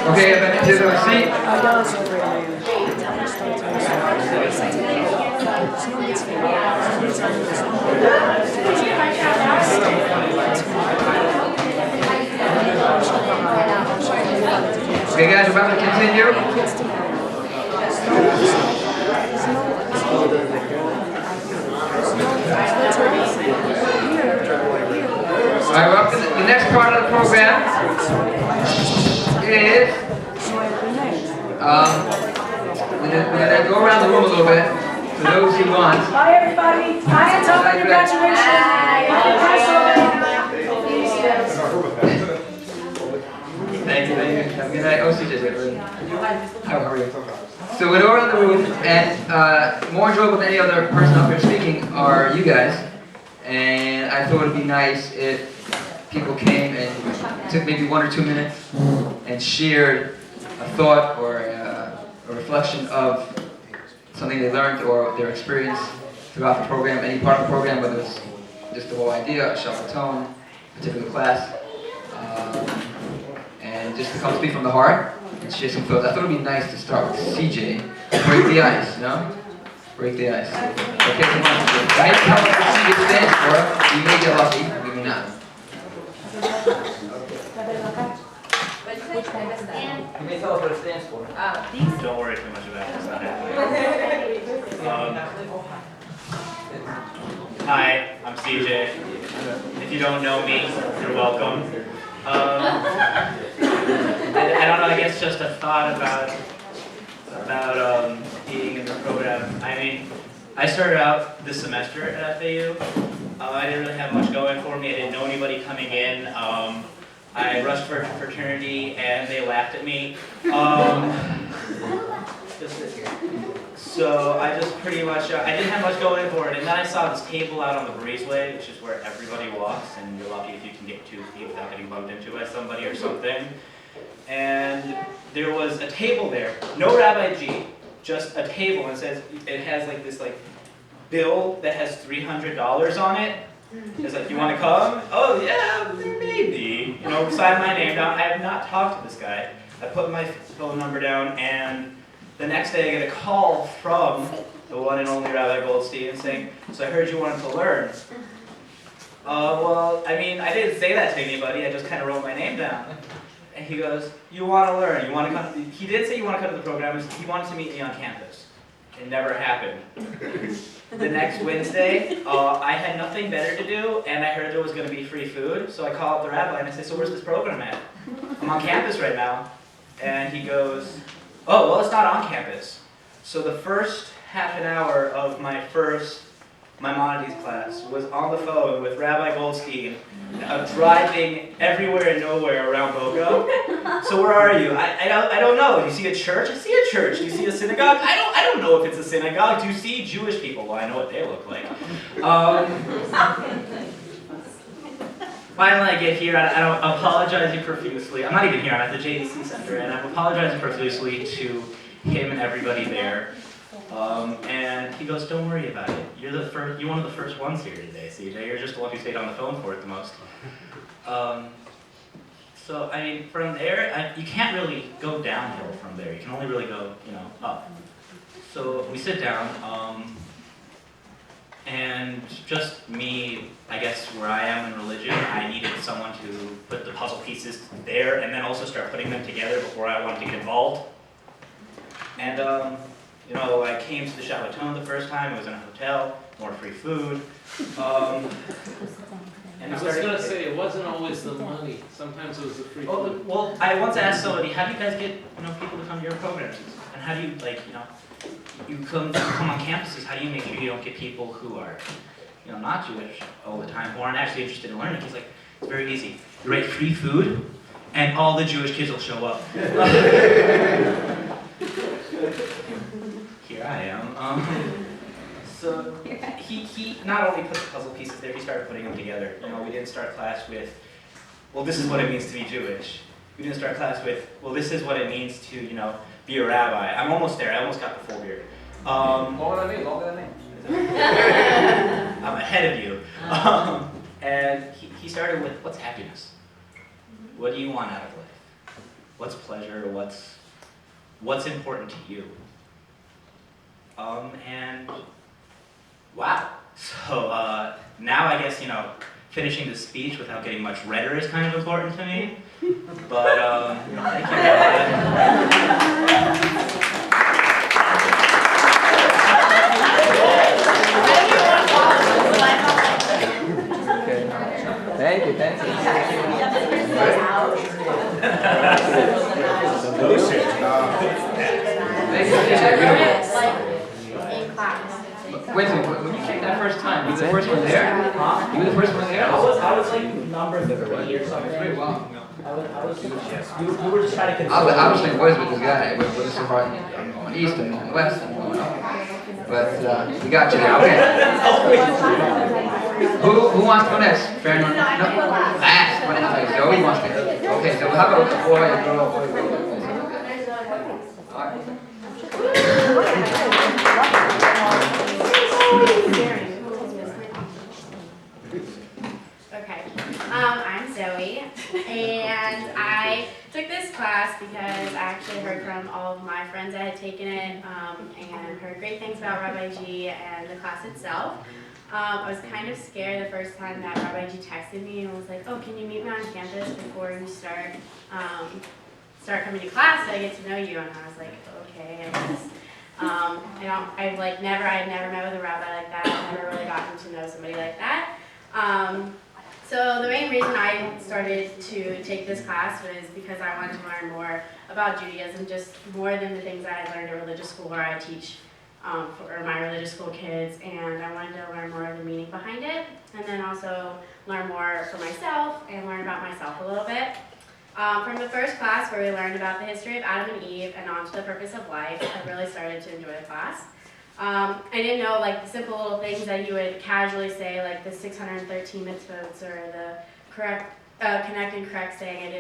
Okay, everybody take a seat. Okay, guys, we're about to continue. Alright, we're up to the next part of the program is we're gonna go around the room a little bit for those who want. Hi everybody. Hi and tell me congratulations. Thank you. Have a good night. Oh, CJ. How are you? So we'll go around the room, and more enjoyable than any other person up here speaking are you guys. And I thought it'd be nice if people came and took maybe 1 or 2 minutes and shared a thought or a reflection of something they learned or their experience throughout the program, any part of the program, whether it's just the whole idea, a shuffle tone, a particular class, and just to come speak from the heart and share some thoughts. I thought it would be nice to start with CJ, break the ice, you know? Break the ice. Okay, come on, CJ. I may tell us what CJ stands for. You may get lucky, you may not. You may tell us what it stands for. Don't worry too much about it. It's not happening. Hi, I'm CJ. If you don't know me, you're welcome. I don't know. I guess just a thought about being in the program. I mean, I started out this semester at FAU. I didn't really have much going for me. I didn't know anybody coming in. I rushed for fraternity and they laughed at me. So I just pretty much, I didn't have much going for it. And then I saw this table out on the breezeway, which is where everybody walks, and you're lucky if you can get 2 feet without getting bumped into by somebody or something. And there was a table there, no Rabbi G, just a table, and it has like this bill that has $300 on it. It's like, you want to come? Oh yeah, maybe. You know, sign my name down. I have not talked to this guy. I put my phone number down, and the next day I get a call from the one and only Rabbi Goldstein saying, so I heard you wanted to learn. Well, I mean, I didn't say that to anybody. I just kind of wrote my name down. And he goes, you want to learn. You want to come? He did say you want to come to the program. He wanted to meet me on campus. It never happened. The next Wednesday, I had nothing better to do, and I heard there was going to be free food. So I called the rabbi and I said, so where's this program at? I'm on campus right now. And he goes, oh, well, it's not on campus. So the first half an hour of my Maimonides class was on the phone with Rabbi Goldstein, driving everywhere and nowhere around Boca. So where are you? I don't know. Do you see a church? I see a church. Do you see a synagogue? I don't know if it's a synagogue. Do you see Jewish people? Well, I know what they look like. Finally, I get here, and I'm apologizing profusely. I'm not even here. I'm at the JDC Center, and I'm apologizing profusely to him and everybody there. And he goes, don't worry about it. You're one of the first ones here today, CJ. You're just the one who stayed on the phone for it the most. So, I mean, from there, you can't really go downhill from there. You can only really go, up. So we sit down, and just me, I guess, where I am in religion, I needed someone to put the puzzle pieces there and then also start putting them together before I wanted to get involved. And, I came to the Shabbaton the first time. It was in a hotel, more free food. And I was going to say, it wasn't always the money. Sometimes it was the free food. Well, I once asked somebody, how do you guys get, people to come to your programs? And how do you, you come on campuses, how do you make sure you don't get people who are, not Jewish all the time, who aren't actually interested in learning? He's like, it's very easy. You write free food, and all the Jewish kids will show up. Here I am. So he not only put the puzzle pieces there, he started putting them together. We didn't start class with, well, this is what it means to be Jewish. We didn't start class with, well, this is what it means to, be a rabbi. I'm almost there. I almost got the full beard. Longer than me. I'm ahead of you. And he started with, what's happiness? What do you want out of life? what's pleasure, what's important to you. And wow. So now I guess, finishing the speech without getting much redder is kind of important to me. But thank you. Thank you, thank you. Wait a minute, when you came that first time, you were the first one there? You were the first one there? I was like number 3 or something. Wow. You were just trying to I was like, what is with this guy? What is so hard? I'm going east, I'm going west, I'm going up. But we got you there, okay. Who wants to go next? Fair enough. No? Last. What else? Zoe wants to go. Okay, so how about a boy, a girl, boy, girl? Okay, I'm Zoe, and I took this class because I actually heard from all of my friends that had taken it, and heard great things about Rabbi G and the class itself. I was kind of scared the first time that Rabbi G texted me and was like, "Oh, can you meet me on campus before you start coming to class so I get to know you?" And I was like, "Okay, I guess." I had never met with a rabbi like that. I've never really gotten to know somebody like that. So the main reason I started to take this class was because I wanted to learn more about Judaism, just more than the things that I learned at religious school where I teach for my religious school kids, and I wanted to learn more of the meaning behind it, and then also learn more for myself and learn about myself a little bit. From the first class where we learned about the history of Adam and Eve and on to the purpose of life, I really started to enjoy the class. I didn't know like the simple little things that you would casually say, like the 613 mitzvot or the correct, connect and correct saying.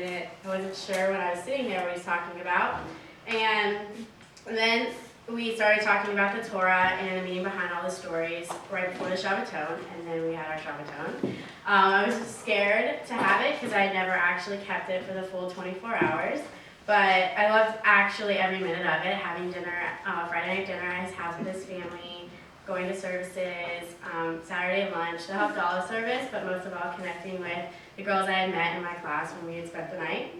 I wasn't sure when I was sitting there what he was talking about. And then we started talking about the Torah and the meaning behind all the stories right before the Shabbaton, and then we had our Shabbaton. I was scared to have it because I had never actually kept it for the full 24 hours, but I loved actually every minute of it, having dinner, Friday night dinner at his house with his family, going to services, Saturday lunch, the Havdalah service, but most of all connecting with the girls I had met in my class when we had spent the night.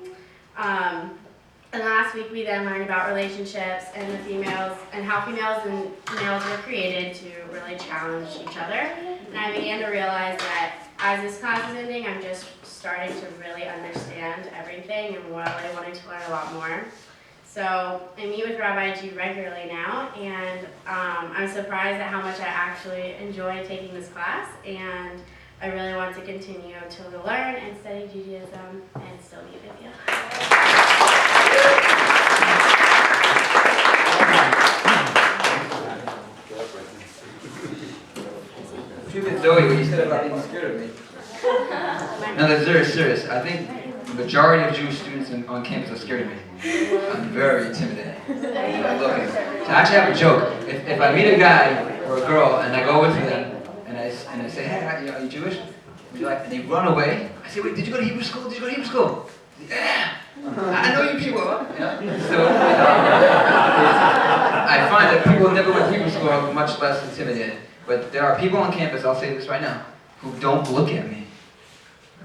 And last week we then learned about relationships and the females and how females and males were created to really challenge each other. And I began to realize that as this class is ending, I'm just starting to really understand everything and really wanting to learn a lot more. So I meet with Rabbi G regularly now, and I'm surprised at how much I actually enjoy taking this class, and I really want to continue to learn and study Judaism and still meet with you. Zoe, what you said about being scared of me. No, that's very serious. I think the majority of Jewish students on campus are scared of me. I'm very intimidating. So I actually have a joke. If I meet a guy or a girl and I go with them and I say, "Hey, are you Jewish?" And they run away. I say, "Wait, did you go to Hebrew school? Did you go to Hebrew school?" "Yeah. I know you people." So I find that people who never went to Hebrew school are much less intimidated. But there are people on campus, I'll say this right now, who don't look at me.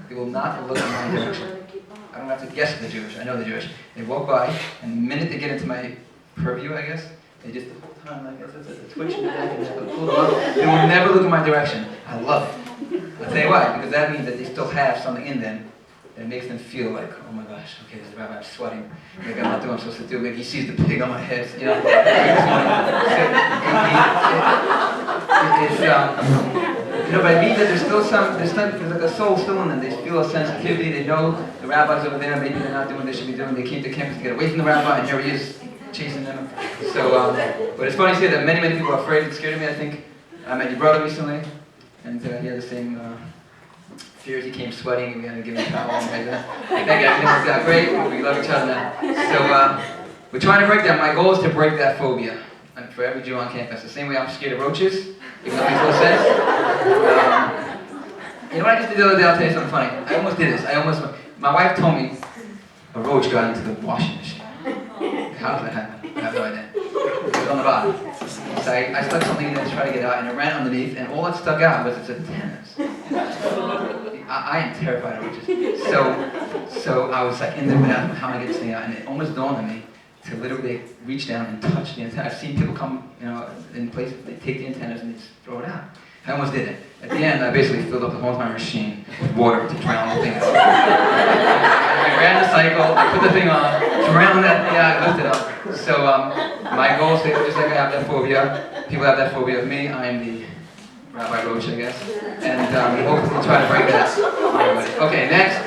They will not look in my direction. I don't have to guess they're Jewish. I know they're Jewish. They walk by, and the minute they get into my purview, I guess, they just the whole time, like it's a twitch in the back, and just pull them up. They will never look in my direction. I love it. I'll tell you why, because that means that they still have something in them that makes them feel like, oh my gosh, okay, this rabbi, I'm sweating. Maybe I'm not doing what I'm supposed to do. Maybe he sees the pig on my head, you know. But I mean that there's like a soul still in them. They feel a sensitivity. They know the rabbi's over there. Maybe they're not doing what they should be doing. They came to campus to get away from the rabbi, and here he is chasing them. So, but it's funny to say that many people are afraid and scared of me. I think I met your brother recently, and he had the same fears. He came sweating, and we had to give him a towel. And thank God, everything worked out great. We love each other now. So we're trying to break that. My goal is to break that phobia. And for every Jew on campus, the same way I'm scared of roaches, even though it makes no sense. You know what I just did the other day? I'll tell you something funny. I almost did this. My wife told me a roach got into the washing machine. How does that happen? I have no idea. It was on the bottom. So I stuck something in there to try to get out, and it ran underneath, and all that stuck out was its antennas. I am terrified of roaches. So I was like in the bathroom, how am I getting this thing out? And it almost dawned on me to literally reach down and touch the antenna. I've seen people come, in places, they take the antennas and they just throw it out. I almost did it. At the end, I basically filled up the whole entire machine with water to drown the thing out. I ran the cycle, I put the thing on, drowned that thing out, lifted up. So my goal is to, just like I have that phobia, people have that phobia of me, I am the Rabbi Roach, I guess. And we hope to try to break that. Okay, next.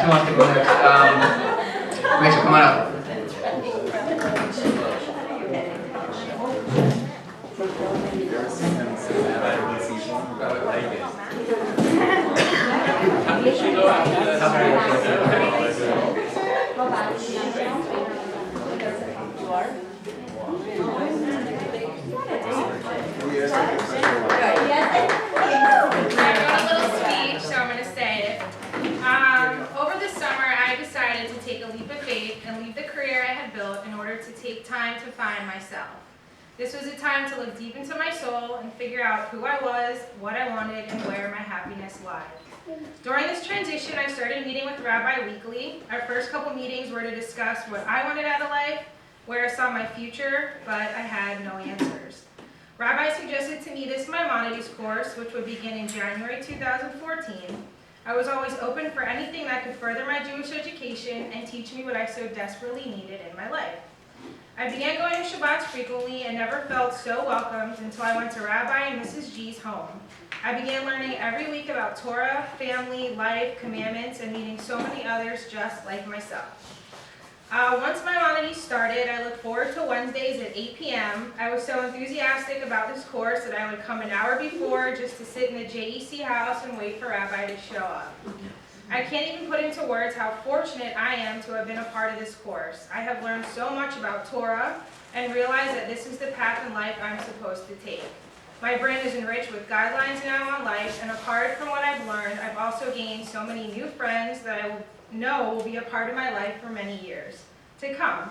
Who wants to go next? Rachel, come on up. Take time to find myself. This was a time to look deep into my soul and figure out who I was, what I wanted, and where my happiness lied. During this transition, I started meeting with Rabbi weekly. Our first couple meetings were to discuss what I wanted out of life, where I saw my future, but I had no answers. Rabbi suggested to me this Maimonides course, which would begin in January 2014. I was always open for anything that could further my Jewish education and teach me what I so desperately needed in my life. I began going to Shabbats frequently and never felt so welcomed until I went to Rabbi and Mrs. G's home. I began learning every week about Torah, family, life, commandments, and meeting so many others just like myself. Once Maimonides started, I looked forward to Wednesdays at 8 p.m. I was so enthusiastic about this course that I would come an hour before just to sit in the JEC house and wait for Rabbi to show up. I can't even put into words how fortunate I am to have been a part of this course. I have learned so much about Torah and realized that this is the path in life I'm supposed to take. My brain is enriched with guidelines now on life, and apart from what I've learned, I've also gained so many new friends that I know will be a part of my life for many years to come.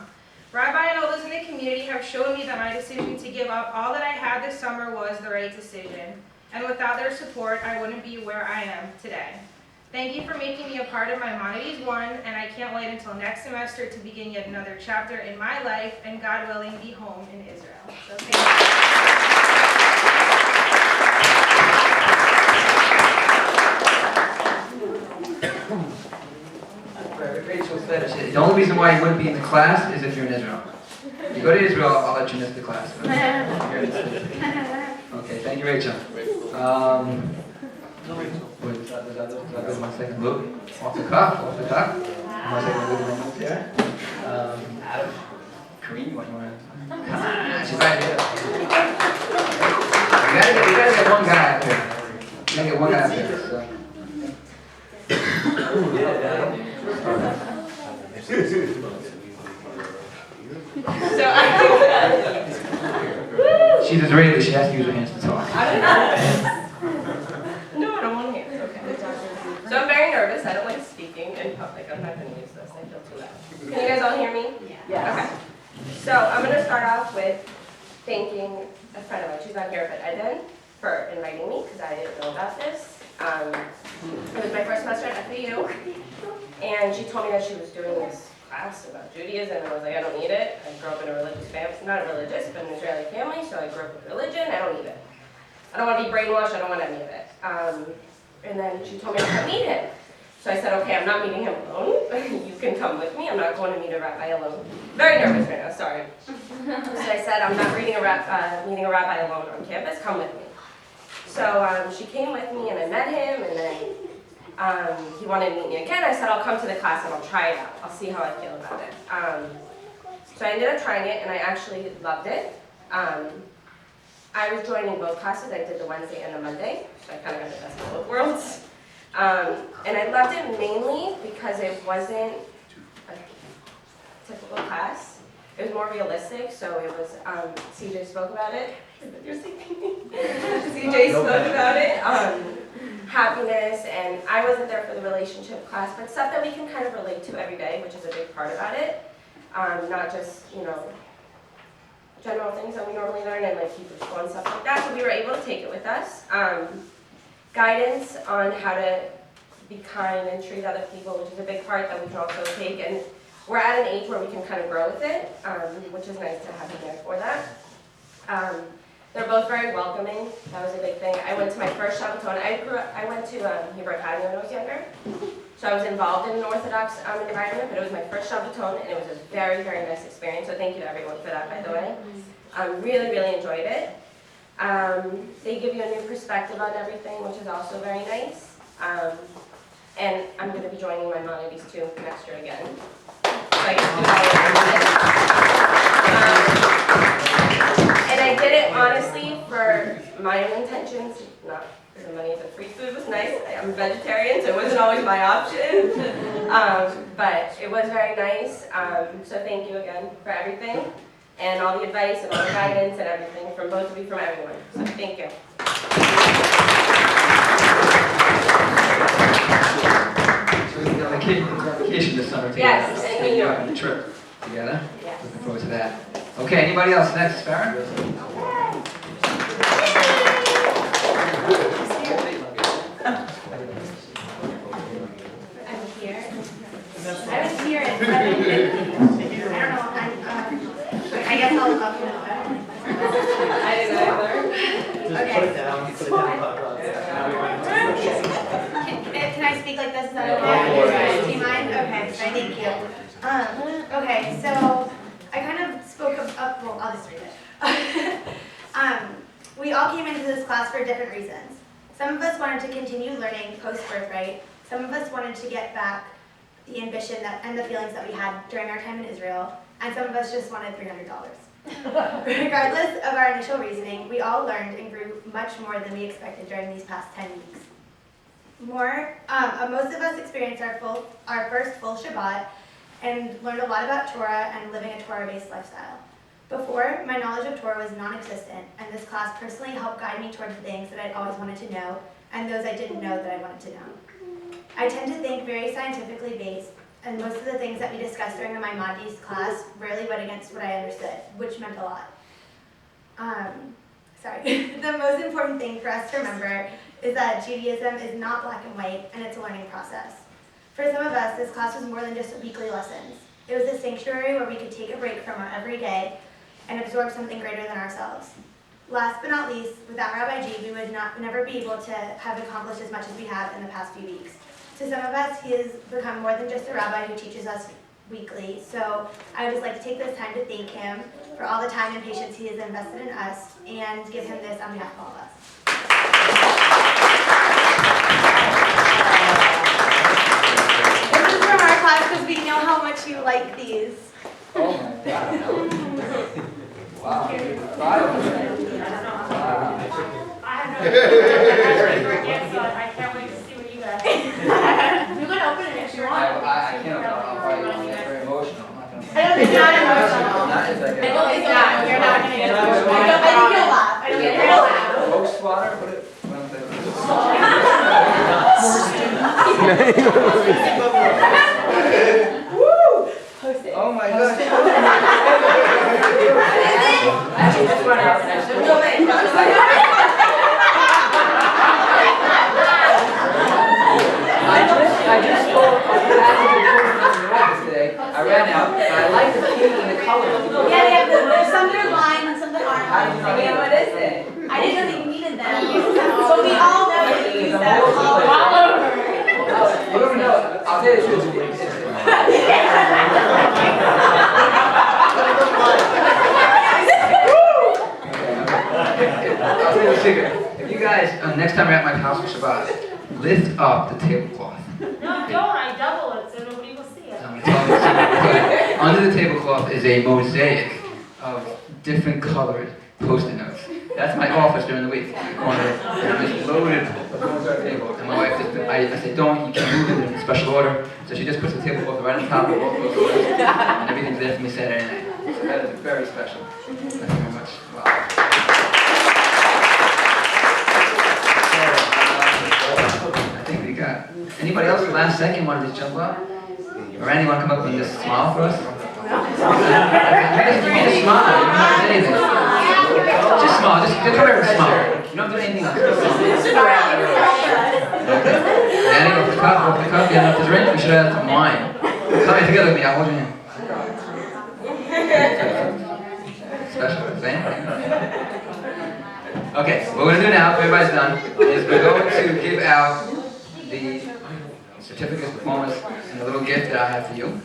Rabbi and others in the community have shown me that my decision to give up all that I had this summer was the right decision, and without their support, I wouldn't be where I am today. Thank you for making me a part of Maimonides 1, and I can't wait until next semester to begin yet another chapter in my life, and God willing, be home in Israel. So thank you. Rachel said the only reason why you wouldn't be in the class is if you're in Israel. If you go to Israel, I'll let you miss the class. Okay, thank you, Rachel. Wait, is that good? 1 second. Luke, off the cuff. 1 second, Luke, one here. Adam, Kareem, what you want to? Come on, she's right here. You gotta get one guy up here. You gotta get one guy up here. She's Israeli. She has to use her hands to talk. No, I don't want to hear it. Okay. So I'm very nervous. I don't like speaking in public. I'm not going to use this. I feel too loud. Can you guys all hear me? Yes. Okay. So I'm going to start off with thanking a friend of mine. She's not here, but Eden, for inviting me because I didn't know about this. It was my first semester at FAU, and she told me that she was doing this class about Judaism, and I was like, I don't need it. I grew up in a religious family, not a religious, but an Israeli family, so I grew up with religion. I don't need it. I don't want to be brainwashed. I don't want any of it. And then she told me I could meet him. So I said, okay, I'm not meeting him alone. You can come with me. I'm not going to meet a rabbi alone. Very nervous right now, sorry. So I said, I'm not meeting a rabbi alone on campus. Come with me. So she came with me, and I met him, and then he wanted to meet me again. I said, I'll come to the class, and I'll try it out. I'll see how I feel about it. So I ended up trying it, and I actually loved it. I was joining both classes. I did the Wednesday and the Monday, so I kind of got the best of both worlds. And I loved it mainly because it wasn't a typical class. It was more realistic, so it was, CJ spoke about it. You're sleeping. CJ spoke about it. happiness, and I wasn't there for the relationship class, but stuff that we can kind of relate to every day, which is a big part about it. Not just, general things that we normally learn and like Hebrew school and stuff like that, so we were able to take it with us. Guidance on how to be kind and treat other people, which is a big part that we can also take, and we're at an age where we can kind of grow with it, which is nice to have them there for that. They're both very welcoming. That was a big thing. I went to my first Shabbaton. I went to Hebrew Academy when I was younger, so I was involved in an Orthodox environment, but it was my first Shabbaton, and it was a very, very nice experience, so thank you to everyone for that, by the way. Really, really enjoyed it. They give you a new perspective on everything, which is also very nice. And I'm going to be joining my Maimonides too next year again. So I get to do all and I did it honestly for my own intentions, not for the money. The free food was nice. I'm a vegetarian, so it wasn't always my option. But it was very nice. So thank you again for everything. And all the advice and all the guidance and everything from both of you, from everyone. So thank you. So we can go on vacation this summer together. Yes, in New York. On a trip together. Yes. Looking forward to that. Okay, anybody else next? Farron? I'm here. I was here at 7:50. I don't know. I guess I'll know. I didn't either. Okay. Put it down. Can I speak like this? Is that okay? Do you mind? Okay, sorry, thank you. Okay, so I kind of spoke up, well, I'll just read it. We all came into this class for different reasons. Some of us wanted to continue learning post-birthright. Some of us wanted to get back the ambition and the feelings that we had during our time in Israel. And some of us just wanted $300. Regardless of our initial reasoning, we all learned and grew much more than we expected during these past 10 weeks. Most of us experienced our first full Shabbat and learned a lot about Torah and living a Torah-based lifestyle. Before, my knowledge of Torah was non-existent, and this class personally helped guide me toward the things that I'd always wanted to know and those I didn't know that I wanted to know. I tend to think very scientifically based, and most of the things that we discussed during the Maimonides class rarely went against what I understood, which meant a lot. The most important thing for us to remember is that Judaism is not black and white, and it's a learning process. For some of us, this class was more than just weekly lessons. It was a sanctuary where we could take a break from our everyday and absorb something greater than ourselves. Last but not least, without Rabbi G, we would never be able to have accomplished as much as we have in the past few weeks. To some of us, he has become more than just a rabbi who teaches us weekly. So I would just like to take this time to thank him for all the time and patience he has invested in us and give him this on behalf of all of us. This is from our class because we know how much you like these. Oh my God. Wow. I have no yet, so I can't wait to see what you guys. You can open it if you want. I can't, I'll probably get very emotional. I'm not gonna. I don't think it's not emotional. Not as like a. I don't think it's not. You're not going to get emotional. I think you'll laugh. I don't think you'll laugh. Coke swatter, put it. Oh my God. Actually, just run out. I just spoke today. I ran out, but I like the pink and the colors. Yeah, there's some that are blind and some that aren't. Yeah, what is it? I didn't know that you needed them. But we all know that you use them all over. You don't know. I'll tell you the truth. I'll tell you a secret. If you guys, next time you're at my house for Shabbat, lift up the tablecloth. No, don't. I double it so nobody will see it. I'm gonna tell you a secret. Under the tablecloth is a mosaic of different colored Post-it notes. That's my office during the week. And it's loaded across our table. And my wife just, I said, don't, you can't move it in special order. So she just puts the tablecloth right on top of all those notes. And everything's there for me Saturday night. So that is very special. Thank you very much. Wow. Anybody else last second wanted to jump up? Or Randy, want to come up and just smile for us? You can just smile. You don't have to do anything. Just smile. Just come here and smile. You don't have to do anything else. Just smile. Danny, off the cup, you have enough to drink? We should have some wine. Come here together with me, I'll hold your hand. Special, same? Okay, what we're gonna do now, if everybody's done, is we're going to give out the certificates of performance and the little gift that I have for you.